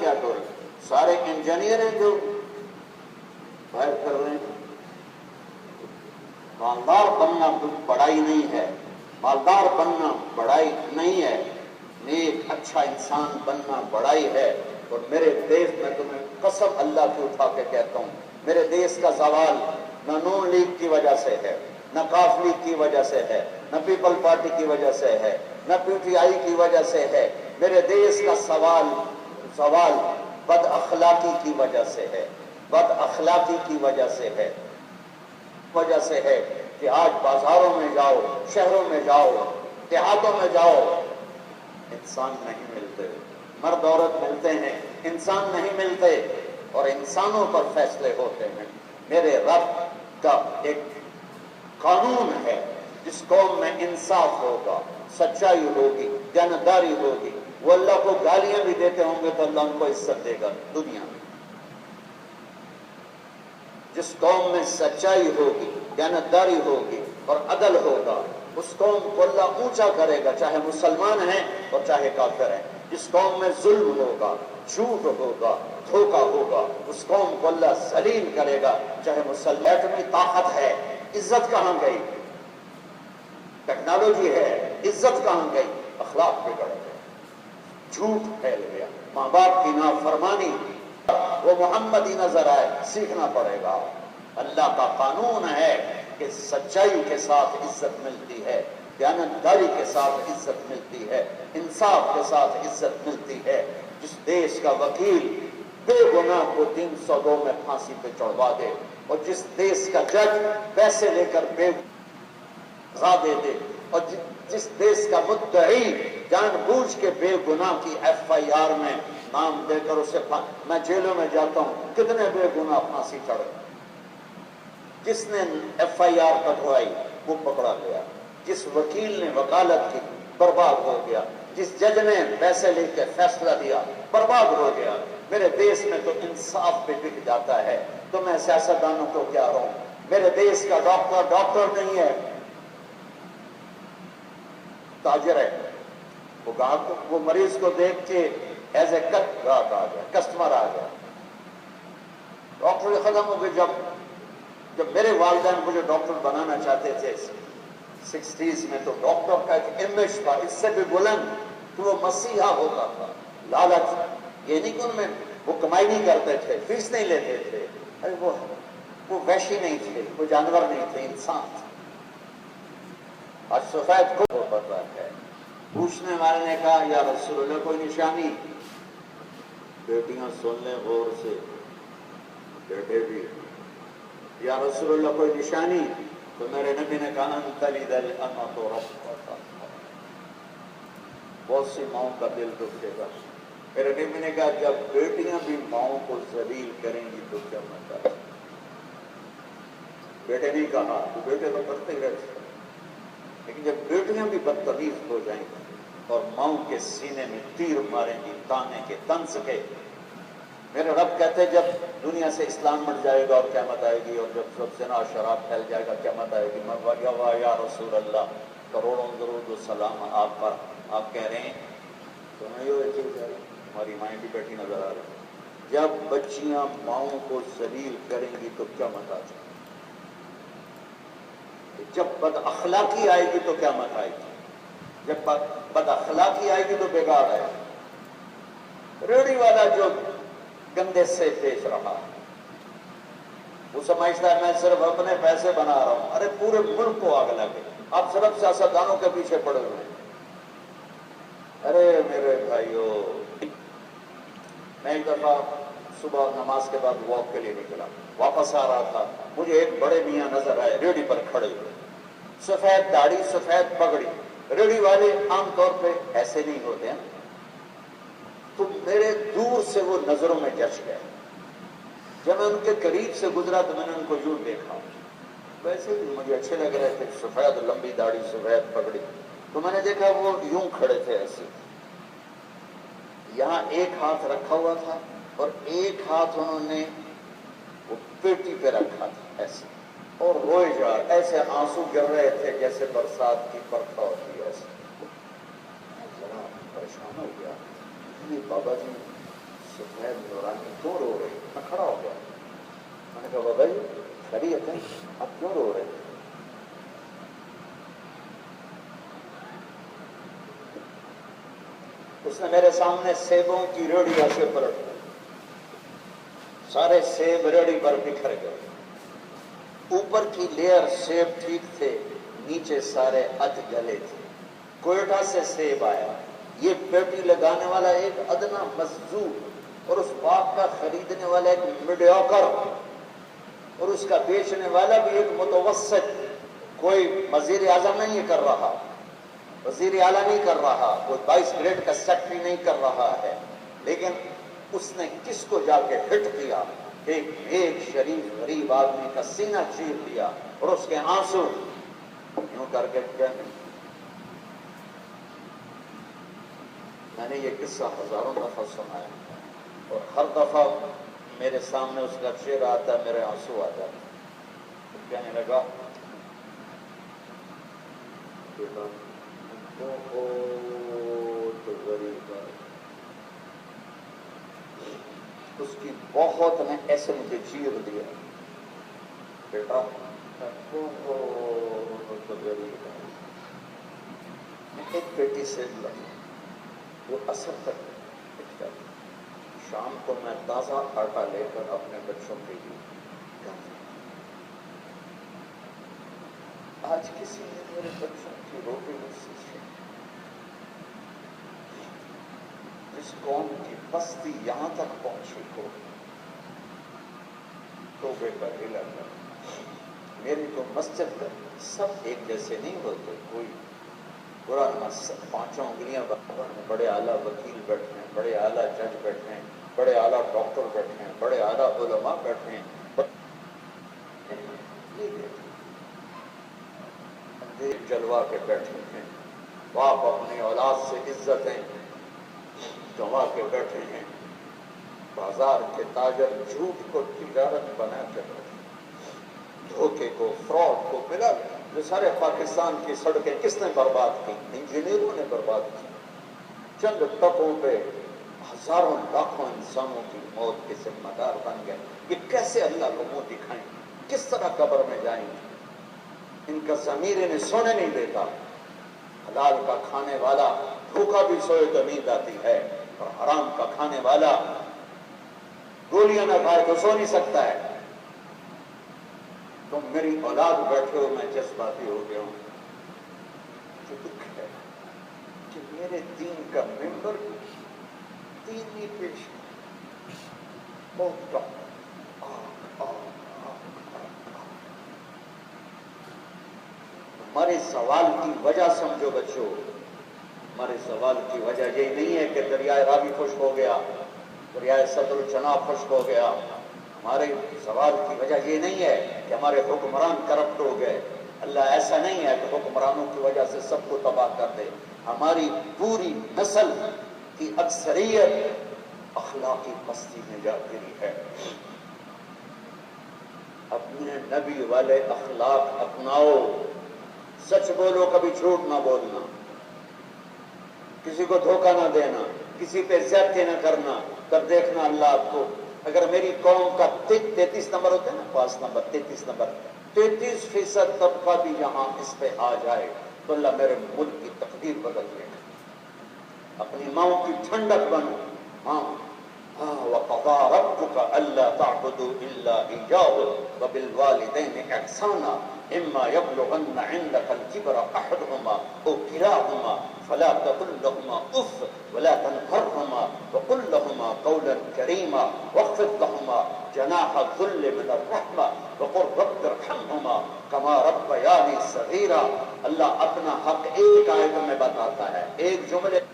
کیا کریں؟ سارے انجینئر ہیں جو باہر کر رہے ہیں. مالدار بننا بڑائی نہیں ہے، مالدار بننا بڑائی نہیں ہے، نیک اچھا انسان بننا بڑائی ہے. اور میرے دیش میں تمہیں قسم اللہ کی اٹھا کے کہتا ہوں، میرے دیش کا زوال نہ نون لیگ کی وجہ سے ہے، نہ قاف لیگ کی وجہ سے ہے، نہ پیپل پارٹی کی وجہ سے ہے، نہ پی ٹی آئی کی وجہ سے ہے. میرے دیش کا زوال بد اخلاقی کی وجہ سے ہے، بد اخلاقی کی وجہ سے ہے. وجہ سے ہے کہ آج بازاروں میں جاؤ، شہروں میں جاؤ، دیہاتوں میں جاؤ، انسان نہیں ملتے. مرد عورت ملتے ہیں، انسان نہیں ملتے، اور انسانوں پر فیصلے ہوتے ہیں. میرے رب کا ایک قانون ہے، جس قوم میں انصاف ہوگا، سچائی ہوگی، دیانتداری ہوگی، وہ اللہ کو گالیاں بھی دیتے ہوں گے تو اللہ ان کو عزت دے گا دنیا میں. جس قوم میں سچائی ہوگی، دیانتداری ہوگی اور عدل ہوگا، اس قوم کو اللہ اونچا کرے گا، چاہے مسلمان ہیں اور چاہے کافر ہیں. جس قوم میں ظلم ہوگا، جھوٹ ہوگا، دھوکہ ہوگا، اس قوم کو اللہ ذلیل کرے گا، چاہے مسلمان. ایٹمی طاقت ہے، عزت کہاں گئی؟ ٹیکنالوجی ہے، عزت کہاں گئی؟ اخلاق بگڑ گئے، جھوٹ پھیل گیا، ماں باپ کی نافرمانی، وہ محمدی نظر آئے. سیکھنا پڑے گا. اللہ کا قانون ہے کہ سچائی کے ساتھ عزت ملتی ہے، دیانتداری کے ساتھ عزت ملتی ہے، انصاف کے ساتھ عزت ملتی ہے. جس دیش کا وکیل بے گناہ کو 302 میں پھانسی پہ چڑھوا دے، اور جس دیش کا جج پیسے لے کر بے سزا دے دے، اور جس دیش کا مدعی جان بوجھ کے بے گناہ کی ایف آئی آر میں نام دے کر اسے میں جیلوں میں جاتا ہوں، کتنے بے گناہ پھانسی چڑھے. جس نے ایف آئی آر کٹوائی وہ پکڑا گیا، جس وکیل نے وکالت کی برباد ہو گیا، جس جج نے پیسے لے کے فیصلہ دیا برباد ہو گیا. میرے دیش میں تو انصاف پہ بک جاتا ہے، تو میں سیاستدانوں کو کیا رہوں؟ میرے دیش کا ڈاکٹر نہیں ہے، تاجر ہے. وہ مریض کو دیکھ کے ایز اے گاہک آ گیا، کسٹمر آ گیا. ڈاکٹر ختم ہو گئے. جب میرے والدین مجھے ڈاکٹر بنانا چاہتے تھے 60s میں، تو ڈاکٹر کا ایک امیج تھا اس سے بھی بلند کہ وہ مسیحا ہوتا تھا. لالچ یہ نہیں کہ ان میں وہ کمائی نہیں کرتے تھے، فیس نہیں لیتے تھے. ارے وہ وحشی نہیں تھے، وہ جانور نہیں تھے، انسان تھے. آج سفید کو پتا ہے. پوچھنے والے نے کہا یا رسول اللہ کوئی نشانی؟ بیٹیاں سن لیں غور سے، بیٹے بھی. یا رسول اللہ کوئی نشانی؟ تو میرے نبی نے کہا تلی دل اما تو رب. بہت سی ماؤں کا دل دکھے گا. میرے نبی نے کہا جب بیٹیاں بھی ماؤں کو ذلیل کریں گی تو کیا مطلب؟ بیٹے نہیں کہا، تو بیٹے تو کرتے ہی رہتے، لیکن جب بیٹیاں بھی بدتمیز ہو جائیں گی اور ماؤں کے سینے میں تیر ماریں گی تانے کے طنز کے. میرے رب کہتے ہیں جب دنیا سے اسلام مٹ جائے گا اور قیامت آئے گی، اور جب سب زنا شراب پھیل جائے گا قیامت آئے گی. میں یا رسول اللہ کروڑوں درود و سلام آپ پر. آپ کہہ رہے ہیں ہماری مائیں بھی بیٹھی نظر آ رہی ہیں. جب بچیاں ماؤں کو ذلیل کریں گی تو کیا مت آ جائے گی. جب بد اخلاقی آئے گی تو کیا مت آئے گی. جب بد اخلاقی آئے گی تو بگاڑ آئے گی. ریڑھی والا جو گندے سے پیش رہا، وہ سمجھتا ہے میں صرف اپنے پیسے بنا رہا ہوں. ارے پورے ملک کو آگ لگے. آپ صرف سیاستدانوں کے پیچھے پڑے ہوئے ہیں. ارے میرے بھائیو، میں ایک دفعہ صبح نماز کے بعد واک کے لیے نکلا، واپس آ رہا تھا، مجھے ایک بڑے میاں نظر آئے ریڑھی پر کھڑے ہوئے، سفید داڑھی سفید پگڑی. ریڑھی والے عام طور پہ ایسے نہیں ہوتے ہیں، تو میرے دور سے وہ نظروں میں جچ گئے. جب میں ان کے قریب سے گزرا تو میں نے ان کو یوں دیکھا، ویسے بھی مجھے اچھے لگ رہے تھے، سفید لمبی داڑھی سفید پگڑی. تو میں نے دیکھا وہ یوں کھڑے تھے ایسے، یہاں ایک ہاتھ رکھا ہوا تھا اور ایک ہاتھ انہوں نے وہ پیٹی پہ رکھا تھا ایسے، اور روئے جا ایسے آنسو گر رہے تھے جیسے برسات کی برکھا ہوتی ہے ایسے. میں ذرا پریشان ہو گیا، یہ بابا جی سفید نورانی کیوں رو رہے؟ میں کھڑا ہو گیا، میں نے کہا بابا جی خیریت ہے، آپ کیوں رو رہے؟ اس نے میرے سامنے سیبوں کی ریڑھی ایسے پلٹ دی، سارے سیب ریڑھی پر بکھر گئے، اوپر کی لیئر سیب ٹھیک تھے، نیچے سارے ادھ گلے تھے۔ کوئٹہ سے سیب آیا، یہ پیٹی لگانے والا ایک ادنا مزدور اور اس باغ کا خریدنے والا ایک میڈیوکر اور اس کا بیچنے والا بھی ایک متوسط، کوئی وزیر اعظم نہیں کر رہا، وزیر اعلیٰ نہیں کر رہا، کوئی 22 گریڈ کا سیکٹری نہیں کر رہا ہے، لیکن اس نے کس کو جا کے ہٹ کیا؟ ایک شریف غریب آدمی کا سینہ چیر دیا اور اس کے آنسو یوں کر کے کہنے۔ میں نے یہ قصہ ہزاروں دفعہ سنا ہے اور ہر دفعہ میرے سامنے اس کا چہرہ آتا ہے، میرے آنسو آ جاتے ہیں۔ کہنے لگا بہت غریب ہے، اس کی بہت نے ایسے مجھے چیر دیا، بیٹا بہت غریب ہے، میں ایک پیٹی سے لگا وہ اثر تک بچ جاتا، شام کو میں تازہ آٹا لے کر اپنے بچوں کے لیے جاتا۔ آج کسی نے میرے بچوں کی روٹی نصیب کی، جس قوم کی بستی یہاں تک پہنچی ہو، توبے کا ہلا کر۔ میری تو مسجد ہے، سب ایک جیسے نہیں ہوتے، کوئی برا مسجد، پانچوں انگلیاں برابر ہیں، بڑے اعلیٰ وکیل بیٹھے ہیں، بڑے اعلیٰ جج بیٹھے ہیں، بڑے اعلیٰ ڈاکٹر بیٹھے ہیں، بڑے اعلیٰ علماء بیٹھے ہیں، جلوا کے بیٹھے ہیں، باپ اپنی اولاد سے عزتیں جما کے بیٹھے ہیں، بازار کے تاجر جھوٹ کو تجارت بنا کے بیٹھے ہیں، دھوکے کو، فراڈ کو ملا۔ جو سارے پاکستان کی سڑکیں کس نے برباد کی؟ انجینئروں نے برباد کی، چند ٹکوں پہ ہزاروں لاکھوں انسانوں کی موت کے ذمہ دار بن گئے۔ یہ کیسے اللہ کو منہ دکھائیں؟ کس طرح قبر میں جائیں گے؟ ان کا ضمیر انہیں سونے نہیں دیتا۔ حلال کا کھانے والا بھوکا بھی سوئے تو نیند آتی ہے، اور حرام کا کھانے والا گولیاں نہ کھائے تو سو نہیں سکتا ہے۔ تم میری اولاد بیٹھے ہو، میں جذباتی ہو گیا ہوں۔ جو دکھ ہے کہ میرے دین کا ممبر دین نہیں پیش بہت کم۔ ہمارے سوال کی وجہ سمجھو بچوں، ہمارے سوال کی وجہ یہ نہیں ہے کہ دریائے راوی خشک ہو گیا، دریائے صدر الجناب خشک ہو گیا۔ ہمارے سوال کی وجہ یہ نہیں ہے کہ ہمارے حکمران کرپٹ ہو گئے۔ اللہ ایسا نہیں ہے کہ حکمرانوں کی وجہ سے سب کو تباہ کر دے۔ ہماری پوری نسل کی اکثریت اخلاقی پستی میں جا گری ہے۔ اپنے نبی والے اخلاق اپناؤ، سچ بولو، کبھی جھوٹ نہ بولنا، کسی کو دھوکہ نہ دینا، کسی پہ زیادتی نہ کرنا، تب دیکھنا اللہ آپ کو۔ اگر میری قوم کا 33 نمبر ہوتے ہیں نا، پاس نمبر 33 نمبر، 33% طبقہ بھی یہاں اس پہ آ جائے تو اللہ میرے ملک کی تقدیر بدل دے گا۔ اپنی ماں کی ٹھنڈک بنو، ماں وَقَضَىٰ رَبُّكَ أَلَّا تَعْبُدُوا إِلَّا إِيَّاهُ وَبِالْوَالِدَيْنِ إِحْسَانًا إِمَّا يَبْلُغَنَّ عِندَكَ الْكِبَرَ أَحَدُهُمَا أَوْ كِلَاهُمَا فَلَا تَقُل لَّهُمَا أُفٍّ وَلَا تَنْهَرْهُمَا وَقُل لَّهُمَا قَوْلًا كَرِيمًا وَاخْفِضْ لَهُمَا جَنَاحَ الذُّلِّ مِنَ الرَّحْمَةِ وَقُل رَّبِّ ارْحَمْهُمَا كَمَا رَبَّيَانِي صَغِيرًا۔ اللہ اپنا حق ایک آیت میں بتاتا ہے، ایک جملے